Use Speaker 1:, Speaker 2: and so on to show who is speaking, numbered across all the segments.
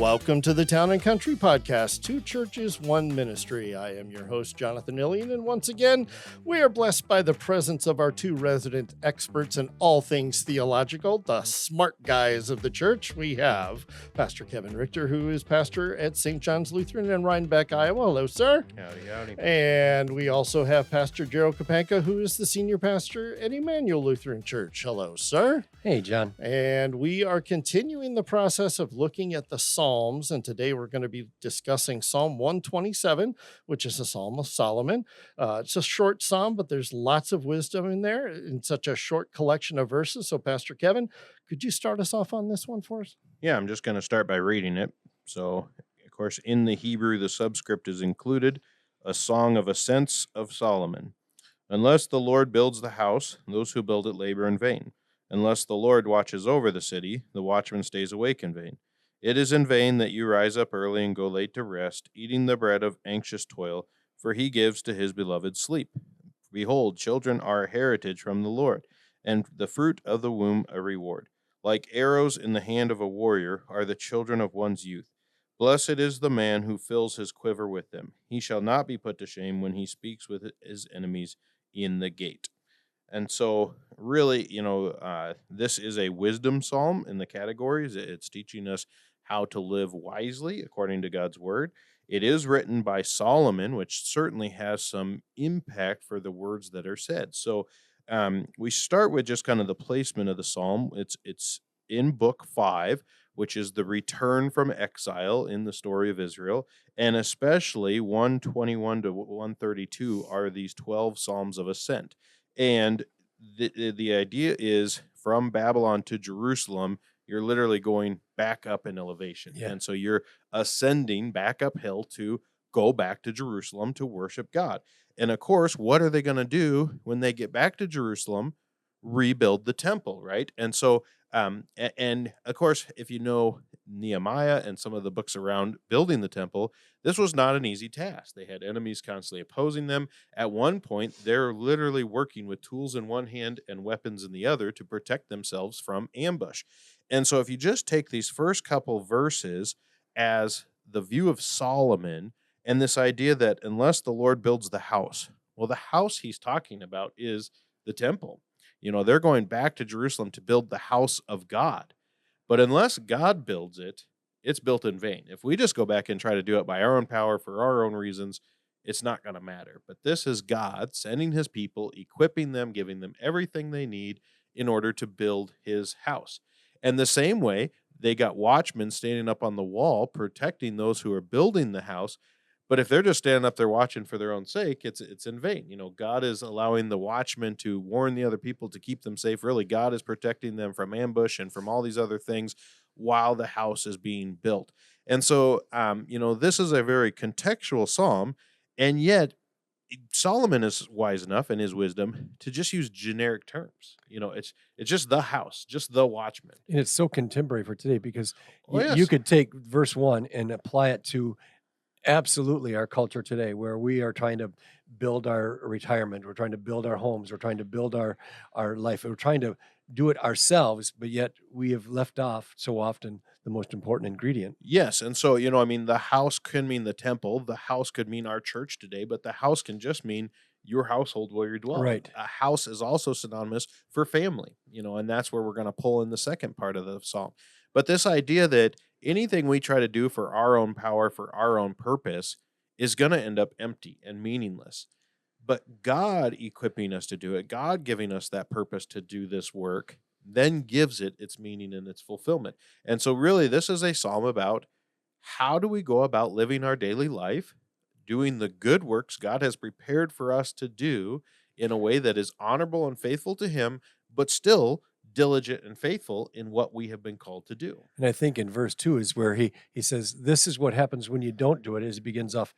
Speaker 1: Welcome to the Town and Country Podcast, Two Churches, One Ministry. I am your host, Jonathan Illian, and once again, we are blessed by the presence of our two resident experts in all things theological, the smart guys of the church. We have Pastor Kevin Richter, who is pastor at St. John's Lutheran in Rhinebeck, Iowa. Hello, sir.
Speaker 2: Howdy, howdy.
Speaker 1: And we also have Pastor Gerald Kapanka, who is the senior pastor at Immanuel Lutheran Church. Hello, sir.
Speaker 3: Hey, John.
Speaker 1: And we are continuing the process of looking at the Psalms, and today we're going to be discussing Psalm 127, which is a Psalm of Solomon. It's a short psalm, but there's lots of wisdom in there in such a short collection of verses. So, Pastor Kevin, could you start us off on this one for us?
Speaker 2: Yeah, I'm just going to start by reading it. So, of course, in the Hebrew, the subscript is included, a song of ascents of Solomon. Unless the Lord builds the house, those who build it labor in vain. Unless the Lord watches over the city, the watchman stays awake in vain. It is in vain that you rise up early and go late to rest, eating the bread of anxious toil, for he gives to his beloved sleep. Behold, children are a heritage from the Lord, and the fruit of the womb a reward. Like arrows in the hand of a warrior are the children of one's youth. Blessed is the man who fills his quiver with them. He shall not be put to shame when he speaks with his enemies in the gate. And so, really, this is a wisdom psalm in the categories. It's teaching us how to live wisely according to God's word. It is written by Solomon, which certainly has some impact for the words that are said. So we start with just kind of the placement of the psalm. It's in book 5, which is the return from exile in the story of Israel, and especially 121 to 132 are these 12 psalms of ascent. And the idea is from Babylon to Jerusalem, you're literally going back up in elevation. Yeah. And so you're ascending back uphill to go back to Jerusalem to worship God. And of course, what are they going to do when they get back to Jerusalem? Rebuild the temple, right? And so, and of course, if you know Nehemiah and some of the books around building the temple, this was not an easy task. They had enemies constantly opposing them. At one point, they're literally working with tools in one hand and weapons in the other to protect themselves from ambush. And so if you just take these first couple verses as the view of Solomon and this idea that unless the Lord builds the house, well, the house he's talking about is the temple. They're going back to Jerusalem to build the house of God. But unless God builds it, it's built in vain. If we just go back and try to do it by our own power for our own reasons, it's not going to matter. But this is God sending his people, equipping them, giving them everything they need in order to build his house. And the same way, they got watchmen standing up on the wall protecting those who are building the house. But if they're just standing up there watching for their own sake, it's in vain. God is allowing the watchmen to warn the other people to keep them safe. Really, God is protecting them from ambush and from all these other things while the house is being built. And so, this is a very contextual psalm, and yet Solomon is wise enough in his wisdom to just use generic terms. It's just the house, just the watchman.
Speaker 3: And it's so contemporary for today because
Speaker 2: Yes.
Speaker 3: you could take verse 1 and apply it to absolutely our culture today, where we are trying to build our retirement, we're trying to build our homes, we're trying to build our life, we're trying to do it ourselves, but yet we have left off so often the most important ingredient.
Speaker 2: Yes, and so, the house can mean the temple, the house could mean our church today, but the house can just mean your household where you dwell.
Speaker 3: Right.
Speaker 2: A house is also synonymous for family, and that's where we're going to pull in the second part of the psalm. But this idea that anything we try to do for our own power, for our own purpose, is going to end up empty and meaningless. But God equipping us to do it, God giving us that purpose to do this work, then gives it its meaning and its fulfillment. And so really, this is a psalm about how do we go about living our daily life, doing the good works God has prepared for us to do in a way that is honorable and faithful to him, but still diligent and faithful in what we have been called to do.
Speaker 3: And I think in verse 2 is where he says, this is what happens when you don't do it, as it begins off,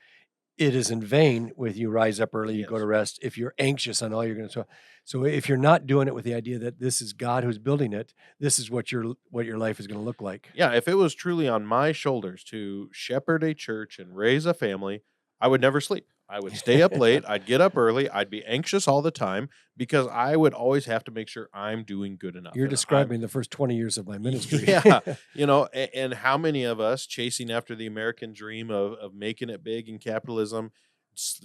Speaker 3: it is in vain with you rise up early, you go to rest, if you're anxious on all you're going to do. So if you're not doing it with the idea that this is God who's building it, this is what your life is going to look like.
Speaker 2: Yeah, if it was truly on my shoulders to shepherd a church and raise a family, I would never sleep. I would stay up late. I'd get up early. I'd be anxious all the time because I would always have to make sure I'm doing good enough.
Speaker 3: You're
Speaker 2: And
Speaker 3: describing the first 20 years of my ministry.
Speaker 2: yeah, and how many of us chasing after the American dream of making it big in capitalism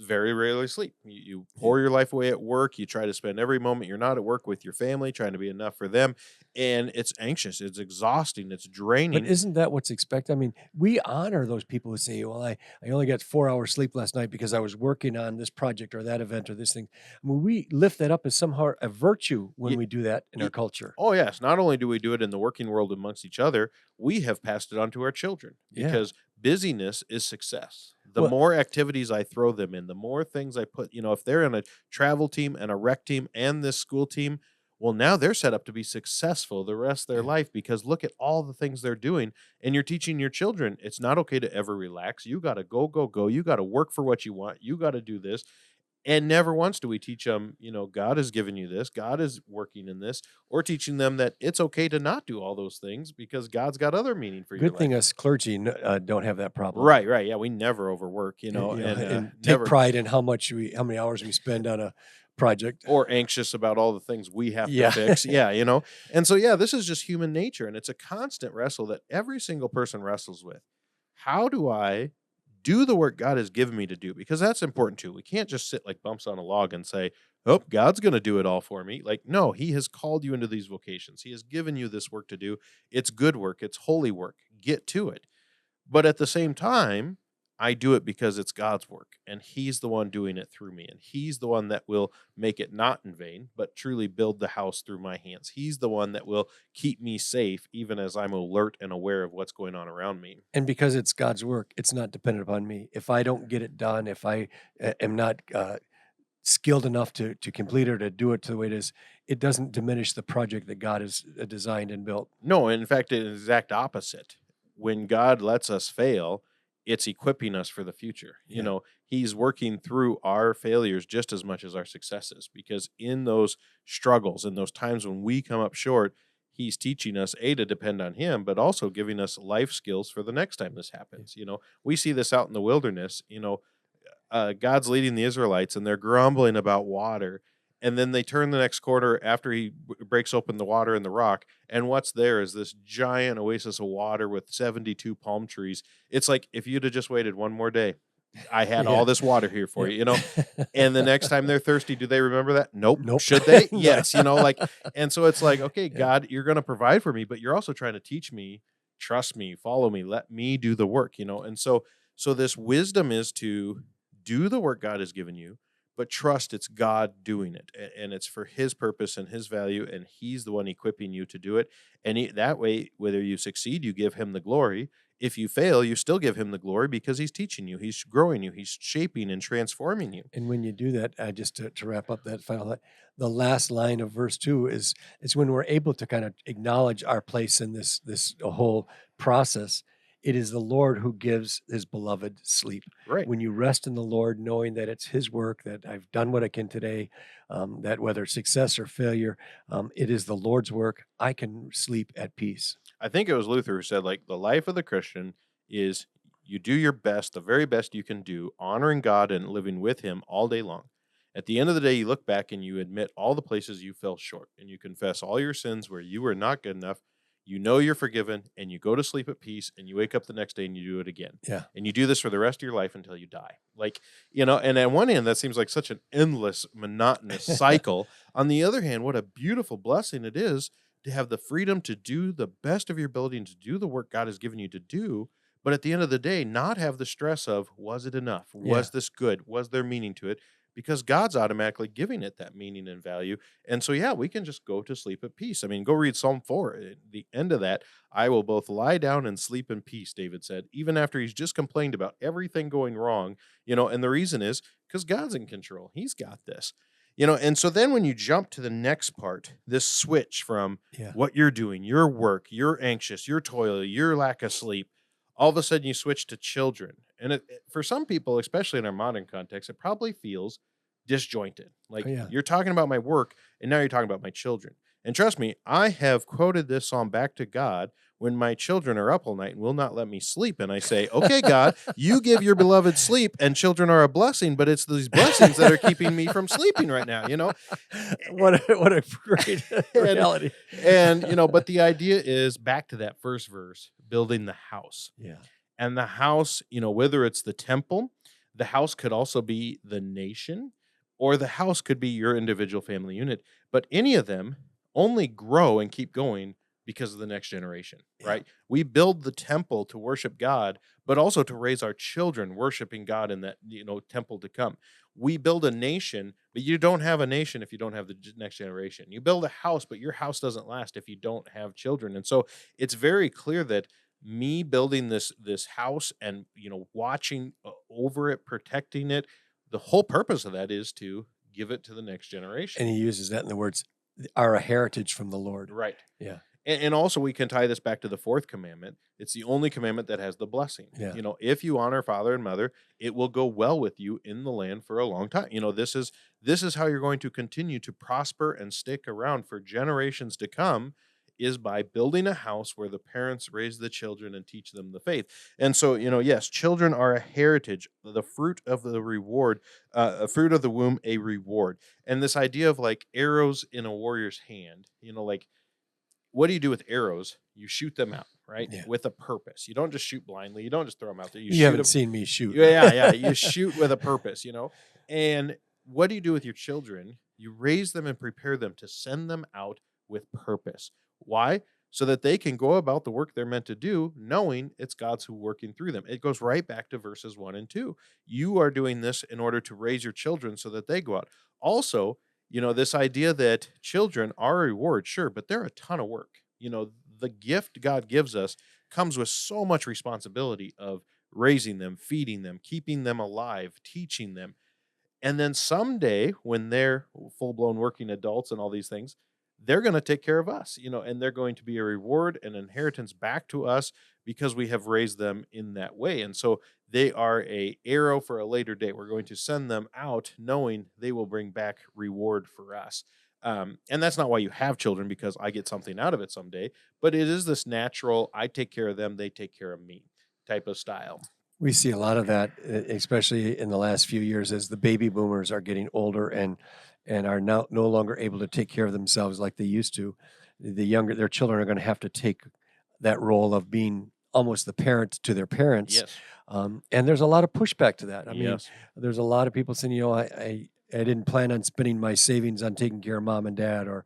Speaker 2: very rarely sleep. You pour your life away at work. You try to spend every moment you're not at work with your family, trying to be enough for them. And it's anxious. It's exhausting. It's
Speaker 3: But
Speaker 2: draining.
Speaker 3: isn't that what's expected? I mean, we honor those people who say, well, I only got 4 hours sleep last night because I was working on this project or that event or this thing. I mean, we lift that up as somehow a virtue when
Speaker 2: Ye-
Speaker 3: we do that in
Speaker 2: ye-
Speaker 3: our culture.
Speaker 2: Oh, yes. Not only do we do it in the working world amongst each other, we have passed it on to our children
Speaker 3: Yeah.
Speaker 2: because busyness is success. The
Speaker 3: Well-
Speaker 2: more activities I throw them in, the more things I put, if they're in a travel team and a rec team and this school team, well, now they're set up to be successful the rest of their
Speaker 3: Yeah.
Speaker 2: life because look at all the things they're doing. And you're teaching your children it's not okay to ever relax. You got to go, go, go. You got to work for what you want. You got to do this. And never once do we teach them, God has given you this, God is working in this, or teaching them that it's okay to not do all those things because God's got other meaning for your
Speaker 3: Good thing
Speaker 2: life.
Speaker 3: us clergy don't have that problem.
Speaker 2: Right, right. Yeah, we never overwork,
Speaker 3: And take
Speaker 2: never
Speaker 3: pride in how many hours we spend on a project.
Speaker 2: or anxious about all the things we have
Speaker 3: Yeah.
Speaker 2: to fix. Yeah, And so, yeah, this is just human nature. And it's a constant wrestle that every single person wrestles with. How do I do the work God has given me to do? Because that's important too. We can't just sit like bumps on a log and say, oh, God's going to do it all for me. Like, no, he has called you into these vocations. He has given you this work to do. It's good work. It's holy work. Get to it. But at the same time, I do it because it's God's work and he's the one doing it through me. And he's the one that will make it not in vain, but truly build the house through my hands. He's the one that will keep me safe, even as I'm alert and aware of what's going on around me.
Speaker 3: And because it's God's work, it's not dependent upon me. If I don't get it done, if I am not skilled enough to complete it or to do it the way it is, it doesn't diminish the project that God has designed and built.
Speaker 2: No, in fact, it's the exact opposite. When God lets us fail, it's equipping us for the future.
Speaker 3: Yeah.
Speaker 2: He's working through our failures just as much as our successes, because in those struggles, in those times when we come up short, he's teaching us to depend on him, but also giving us life skills for the next time this happens. We see this out in the wilderness. God's leading the Israelites and they're grumbling about water. And then they turn the next corner after he breaks open the water in the rock. And what's there is this giant oasis of water with 72 palm trees. It's like, if you'd have just waited one more day, I had all this water here for you, And the next time they're thirsty, do they remember that? Nope. Should they? Yes. And so it's like, okay, God, you're going to provide for me, but you're also trying to teach me, trust me, follow me, let me do the work, And so this wisdom is to do the work God has given you, but trust it's God doing it, and it's for his purpose and his value, and he's the one equipping you to do it. And that way, whether you succeed, you give him the glory. If you fail, you still give him the glory because he's teaching you, he's growing you, he's shaping and transforming you.
Speaker 3: And when you do that, just to wrap up that final, the last line of verse 2 is when we're able to kind of acknowledge our place in this whole process. It is the Lord who gives his beloved sleep.
Speaker 2: Right.
Speaker 3: When you rest in the Lord, knowing that it's his work, that I've done what I can today, that whether success or failure, it is the Lord's work, I can sleep at peace.
Speaker 2: I think it was Luther who said, like, the life of the Christian is you do your best, the very best you can do, honoring God and living with him all day long. At the end of the day, you look back and you admit all the places you fell short, and you confess all your sins where you were not good enough. You know you're forgiven, and you go to sleep at peace, and you wake up the next day and you do it again.
Speaker 3: Yeah.
Speaker 2: And you do this for the rest of your life until you die. And on one hand, that seems like such an endless, monotonous cycle. On the other hand, what a beautiful blessing it is to have the freedom to do the best of your ability and to do the work God has given you to do. But at the end of the day, not have the stress of, was it enough? Was this good? Was there meaning to it? Because God's automatically giving it that meaning and value. And so, we can just go to sleep at peace. I mean, go read Psalm 4. At the end of that, I will both lie down and sleep in peace, David said, even after he's just complained about everything going wrong, and the reason is because God's in control. He's got this. And so then when you jump to the next part, this switch from what you're doing, your work, you're anxious, your toil, your lack of sleep, all of a sudden you switch to children. And for some people, especially in our modern context, it probably feels disjointed. Like, you're talking about my work and now you're talking about my children. And trust me, I have quoted this psalm back to God when my children are up all night and will not let me sleep. And I say, okay, God, you give your beloved sleep, and children are a blessing, but it's these blessings that are keeping me from sleeping right now,
Speaker 3: What a great reality.
Speaker 2: And, but the idea is back to that first verse, building the house.
Speaker 3: Yeah.
Speaker 2: And the house, whether it's the temple, the house could also be the nation, or the house could be your individual family unit. But any of them only grow and keep going because of the next generation, right? We build the temple to worship God, but also to raise our children worshiping God in that, temple to come. We build a nation, but you don't have a nation if you don't have the next generation. You build a house, but your house doesn't last if you don't have children. And so it's very clear that me building this house and watching over it, protecting it, the whole purpose of that is to give it to the next generation.
Speaker 3: And he uses that in the words, are a heritage from the Lord.
Speaker 2: Right.
Speaker 3: Yeah.
Speaker 2: And also we can tie this back to the fourth commandment. It's the only commandment that has the blessing.
Speaker 3: Yeah.
Speaker 2: If you honor father and mother, it will go well with you in the land for a long time. This is how you're going to continue to prosper and stick around for generations to come, is by building a house where the parents raise the children and teach them the faith. And so, yes, children are a heritage, the fruit of the reward, a fruit of the womb, a reward. And this idea of like arrows in a warrior's hand, like, what do you do with arrows? You shoot them out, right?
Speaker 3: Yeah.
Speaker 2: With a purpose. You don't just shoot blindly. You don't just throw them out there.
Speaker 3: You haven't seen me shoot.
Speaker 2: Yeah. You shoot with a purpose, And what do you do with your children? You raise them and prepare them to send them out with purpose. Why? So that they can go about the work they're meant to do, knowing it's God's who working through them. It goes right back to verses 1 and 2. You are doing this in order to raise your children so that they go out. Also, this idea that children are a reward, sure, but they're a ton of work. The gift God gives us comes with so much responsibility of raising them, feeding them, keeping them alive, teaching them. And then someday when they're full-blown working adults and all these things, they're going to take care of us, and they're going to be a reward and inheritance back to us because we have raised them in that way. And so they are a arrow for a later day. We're going to send them out knowing they will bring back reward for us. And that's not why you have children, because I get something out of it someday, but it is this natural, I take care of them, they take care of me type of style.
Speaker 3: We see a lot of that, especially in the last few years, as the baby boomers are getting older and are now no longer able to take care of themselves like they used to. Their children are going to have to take that role of being almost the parent to their parents.
Speaker 2: Yes.
Speaker 3: And there's a lot of pushback to that. I mean,
Speaker 2: Yes.
Speaker 3: there's a lot of people saying, I didn't plan on spending my savings on taking care of mom and dad, or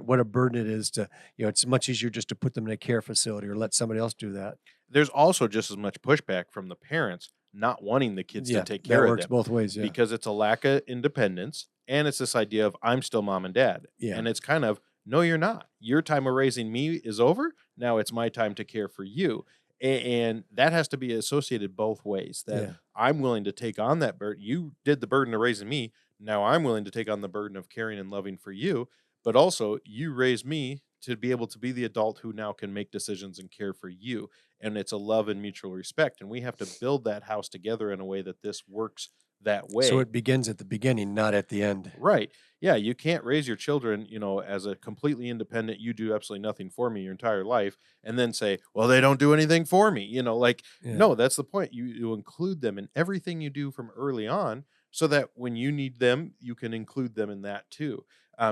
Speaker 3: what a burden it is to, it's much easier just to put them in a care facility or let somebody else do that.
Speaker 2: There's also just as much pushback from the parents not wanting the kids to take care
Speaker 3: that
Speaker 2: of
Speaker 3: works
Speaker 2: them,
Speaker 3: both ways. Yeah.
Speaker 2: because it's a lack of independence, and it's this idea of I'm still mom and dad.
Speaker 3: Yeah.
Speaker 2: And it's kind of, no, you're not. Your time of raising me is over. Now it's my time to care for you. And that has to be associated both ways, that I'm willing to take on that burden. You did the burden of raising me. Now I'm willing to take on the burden of caring and loving for you. But also, you raised me to be able to be the adult who now can make decisions and care for you. And it's a love and mutual respect. And we have to build that house together in a way that this works that way.
Speaker 3: So it begins at the beginning, not at the end.
Speaker 2: Right. Yeah, you can't raise your children, as a completely independent, you do absolutely nothing for me your entire life, and then say, well, they don't do anything for me. No, that's the point. You include them in everything you do from early on, so that when you need them, you can include them in that too.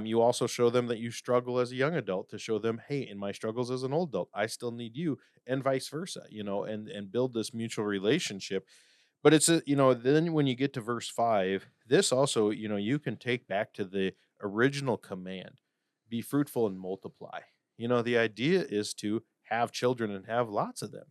Speaker 2: You also show them that you struggle as a young adult, to show them, hey, in my struggles as an old adult, I still need you, and vice versa, and build this mutual relationship. But it's then when you get to verse 5, this also, you can take back to the original command, be fruitful and multiply. The idea is to have children and have lots of them,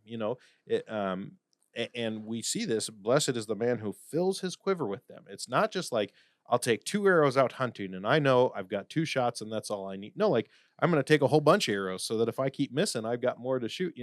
Speaker 2: and we see this, blessed is the man who fills his quiver with them. It's not just like, I'll take 2 arrows out hunting and I know I've got 2 shots and that's all I need. No, like, I'm going to take a whole bunch of arrows so that if I keep missing, I've got more to shoot.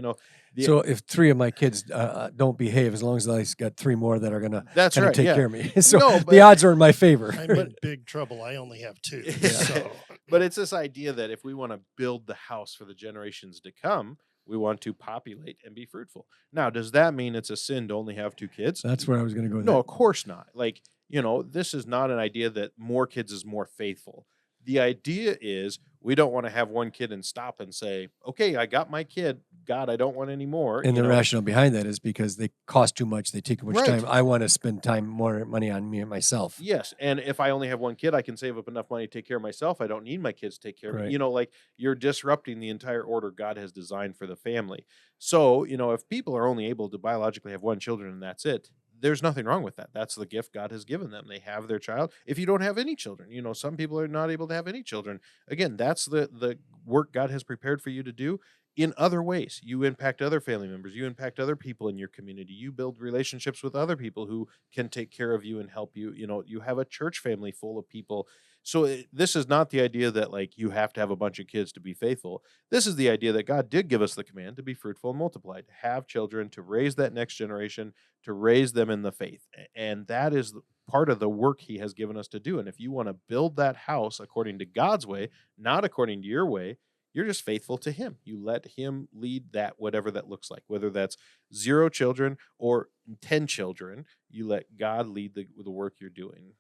Speaker 3: So if 3 of my kids don't behave, as long as I got 3 more that are going to take care of me. So the odds are in my favor.
Speaker 1: I'm in big trouble. I only have 2. So.
Speaker 2: But it's this idea that if we want to build the house for the generations to come, we want to populate and be fruitful. Now, does that mean it's a sin to only have 2 kids?
Speaker 3: That's where I was going to go with
Speaker 2: No,
Speaker 3: that.
Speaker 2: of course not. Like, this is not an idea that more kids is more faithful. The idea is we don't want to have 1 kid and stop and say, okay, I got my kid, God, I don't want any more.
Speaker 3: And the rationale behind that is because they cost too much. They take too much time. I want to spend more money on me and myself.
Speaker 2: Yes. And if I only have one kid, I can save up enough money to take care of myself. I don't need my kids to take care of me. Like you're disrupting the entire order God has designed for the family. So, if people are only able to biologically have one children and that's it, there's nothing wrong with that. That's the gift God has given them. They have their child. If you don't have any children, some people are not able to have any children. Again, that's the work God has prepared for you to do. In other ways, you impact other family members, you impact other people in your community, you build relationships with other people who can take care of you and help you. You have a church family full of people. So this is not the idea that like you have to have a bunch of kids to be faithful. This is the idea that God did give us the command to be fruitful and multiply, to have children, to raise that next generation, to raise them in the faith. And that is part of the work he has given us to do. And if you want to build that house according to God's way, not according to your way, you're just faithful to him. You let him lead that, whatever that looks like, whether that's 0 children or 10 children, you let God lead the work you're doing.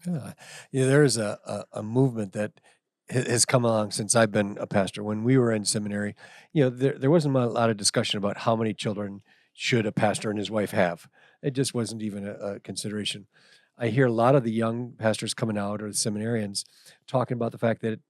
Speaker 3: Yeah, there's a movement that has come along since I've been a pastor. When we were in seminary, there wasn't a lot of discussion about how many children should a pastor and his wife have. It just wasn't even a consideration. I hear a lot of the young pastors coming out or the seminarians talking about the fact that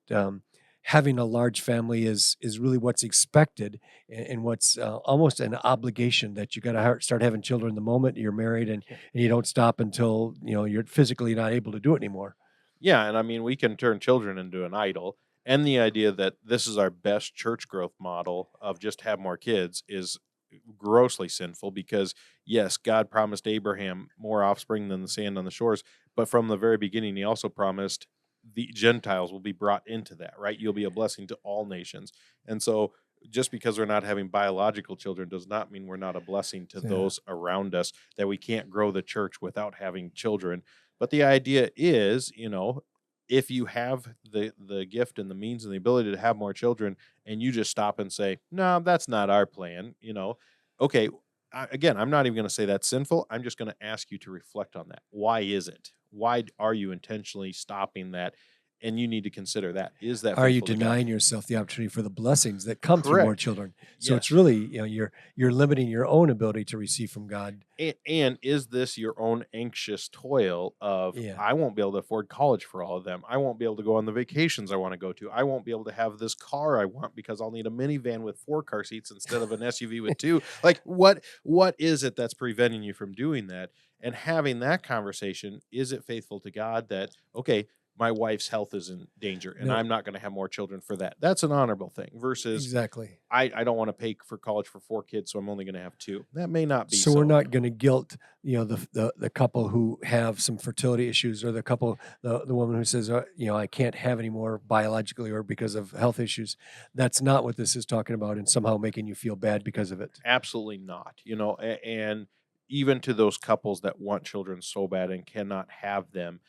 Speaker 3: having a large family is really what's expected and what's almost an obligation, that you got to start having children the moment you're married, and you don't stop until you're physically not able to do it anymore.
Speaker 2: Yeah, and I mean, we can turn children into an idol, and the idea that this is our best church growth model of just have more kids is grossly sinful, because yes, God promised Abraham more offspring than the sand on the shores, but from the very beginning he also promised the Gentiles will be brought into that, right? You'll be a blessing to all nations. And so just because we're not having biological children does not mean we're not a blessing to those around us, that we can't grow the church without having children. But the idea is, if you have the gift and the means and the ability to have more children, and you just stop and say, no, that's not our plan, okay, again, I'm not even going to say that's sinful. I'm just going to ask you to reflect on that. Why is it? Why are you intentionally stopping that? And you need to consider that. Is that
Speaker 3: Are you denying yourself the opportunity for the blessings that come through more children? So
Speaker 2: Yes.
Speaker 3: it's really, you're limiting your own ability to receive from God.
Speaker 2: And is this your own anxious toil of, I won't be able to afford college for all of them. I won't be able to go on the vacations I want to go to. I won't be able to have this car I want because I'll need a minivan with 4 car seats instead of an SUV with 2. Like what is it that's preventing you from doing that? And having that conversation, is it faithful to God that, okay, my wife's health is in danger and I'm not going to have more children for that. That's an honorable thing versus
Speaker 3: exactly.
Speaker 2: I don't want to pay for college for 4 kids, so I'm only going to have 2. That may not be
Speaker 3: so. We're not going to guilt, the couple who have some fertility issues, or the couple, the woman who says, I can't have any more biologically or because of health issues. That's not what this is talking about, and somehow making you feel bad because of it.
Speaker 2: Absolutely not. And even to those couples that want children so bad and cannot have them,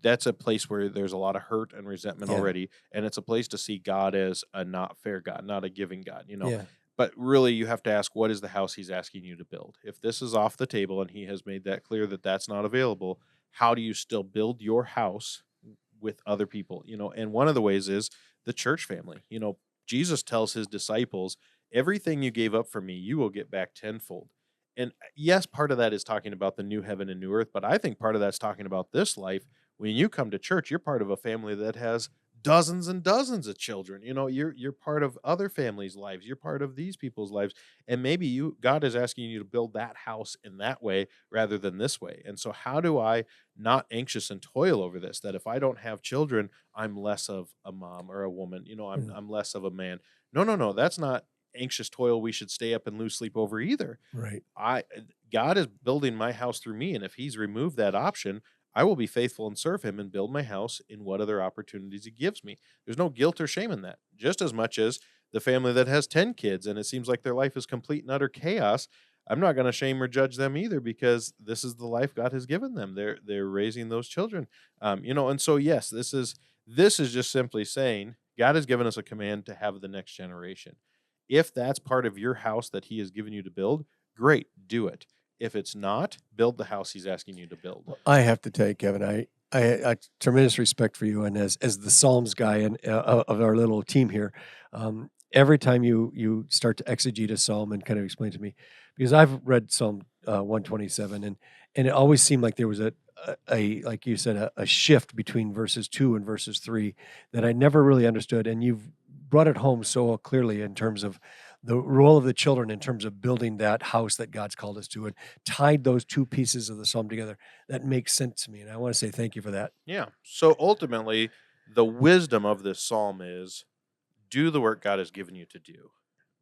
Speaker 2: that's a place where there's a lot of hurt and resentment already, and it's a place to see God as a not fair God, not a giving God, But really, you have to ask, what is the house he's asking you to build? If this is off the table and he has made that clear that that's not available, how do you still build your house with other people? And one of the ways is the church family. Jesus tells his disciples, everything you gave up for me, you will get back tenfold. And yes, part of that is talking about the new heaven and new earth, but I think part of that's talking about this life. When you come to church, you're part of a family that has dozens and dozens of children. You're part of other families' lives. You're part of these people's lives. And maybe God is asking you to build that house in that way rather than this way. And so how do I not anxious and toil over this, that if I don't have children, I'm less of a mom or a woman, I'm less of a man. No, that's not anxious toil we should stay up and lose sleep over either.
Speaker 3: Right.
Speaker 2: God is building my house through me, and if he's removed that option, I will be faithful and serve him and build my house in what other opportunities he gives me. There's no guilt or shame in that. Just as much as the family that has 10 kids and it seems like their life is complete and utter chaos, I'm not going to shame or judge them either, because this is the life God has given them. They're raising those children. And so yes, this is just simply saying God has given us a command to have the next generation. If that's part of your house that he has given you to build, great, do it. If it's not, build the house he's asking you to build.
Speaker 3: I have to tell you, Kevin, I tremendous respect for you, and as the Psalms guy and of our little team here, every time you start to exegete a psalm and kind of explain to me, because I've read Psalm 127, and it always seemed like there was a like you said, a shift between verses 2 and verses 3 that I never really understood. And you've brought it home so clearly in terms of the role of the children in terms of building that house that God's called us to, and tied those two pieces of the psalm together. That makes sense to me, and I want to say thank you for that.
Speaker 2: Yeah. So ultimately, the wisdom of this psalm is do the work God has given you to do.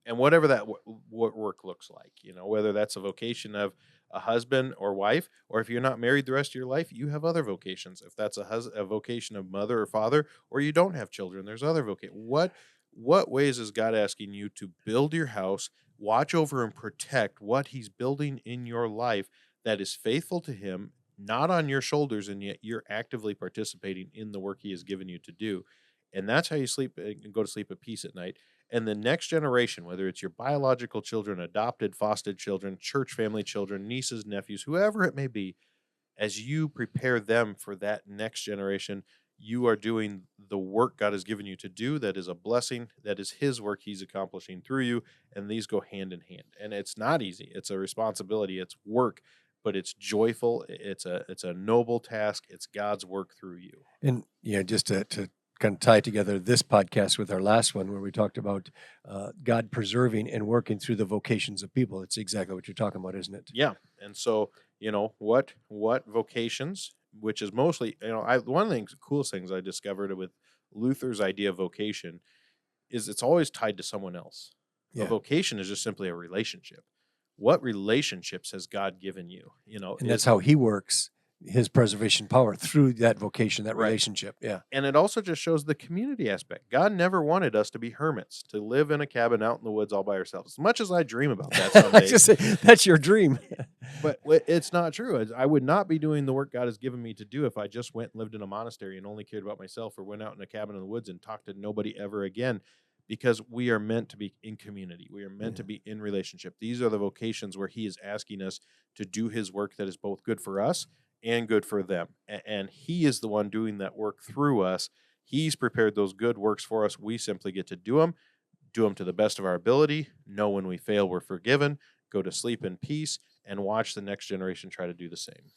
Speaker 2: And whatever that what work looks like, whether that's a vocation of a husband or wife, or if you're not married the rest of your life, you have other vocations. If that's a vocation of mother or father, or you don't have children, there's other vocations. What ways is God asking you to build your house, watch over and protect what he's building in your life that is faithful to him, not on your shoulders, and yet you're actively participating in the work he has given you to do. And that's how you sleep and go to sleep at peace at night. And the next generation, whether it's your biological children, adopted, fostered children, church family children, nieces, nephews, whoever it may be, as you prepare them for that next generation, you are doing the work God has given you to do. That is a blessing. That is his work he's accomplishing through you. And these go hand in hand. And it's not easy. It's a responsibility. It's work, but it's joyful. It's a noble task. It's God's work through you.
Speaker 3: And just to kind of tie together this podcast with our last one where we talked about God preserving and working through the vocations of people. It's exactly what you're talking about, isn't it?
Speaker 2: Yeah. And so, what vocations, which is mostly, one of the coolest things I discovered with Luther's idea of vocation is it's always tied to someone else.
Speaker 3: Yeah.
Speaker 2: A vocation is just simply a relationship. What relationships has God given you?
Speaker 3: And that's how he works his preservation power through that vocation, that
Speaker 2: Right.
Speaker 3: relationship. Yeah.
Speaker 2: And it also just shows the community aspect. God never wanted us to be hermits, to live in a cabin out in the woods all by ourselves. As much as I dream about that someday.
Speaker 3: Just say, that's your dream.
Speaker 2: But it's not true. I would not be doing the work God has given me to do if I just went and lived in a monastery and only cared about myself, or went out in a cabin in the woods and talked to nobody ever again, because we are meant to be in community. We are meant to be in relationship. These are the vocations where he is asking us to do his work that is both good for us and good for them. And he is the one doing that work through us. He's prepared those good works for us. We simply get to do them to the best of our ability, know when we fail we're forgiven, go to sleep in peace, and watch the next generation try to do the same.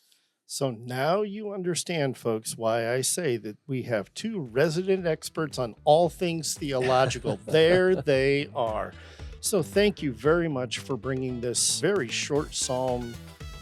Speaker 1: So now you understand, folks, why I say that we have two resident experts on all things theological. There they are. So thank you very much for bringing this very short psalm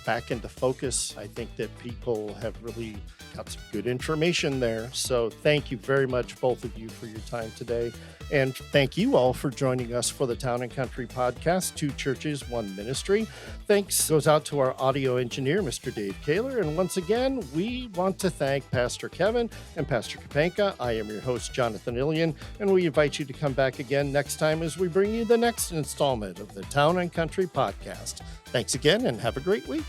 Speaker 1: back into focus. I think that people have really got some good information there. So thank you very much, both of you, for your time today. And thank you all for joining us for the Town and Country Podcast, Two Churches, One Ministry. Thanks goes out to our audio engineer, Mr. Dave Kaler. And once again, we want to thank Pastor Kevin and Pastor Kapenka. I am your host, Jonathan Ilian, and we invite you to come back again next time as we bring you the next installment of the Town and Country Podcast. Thanks again, and have a great week.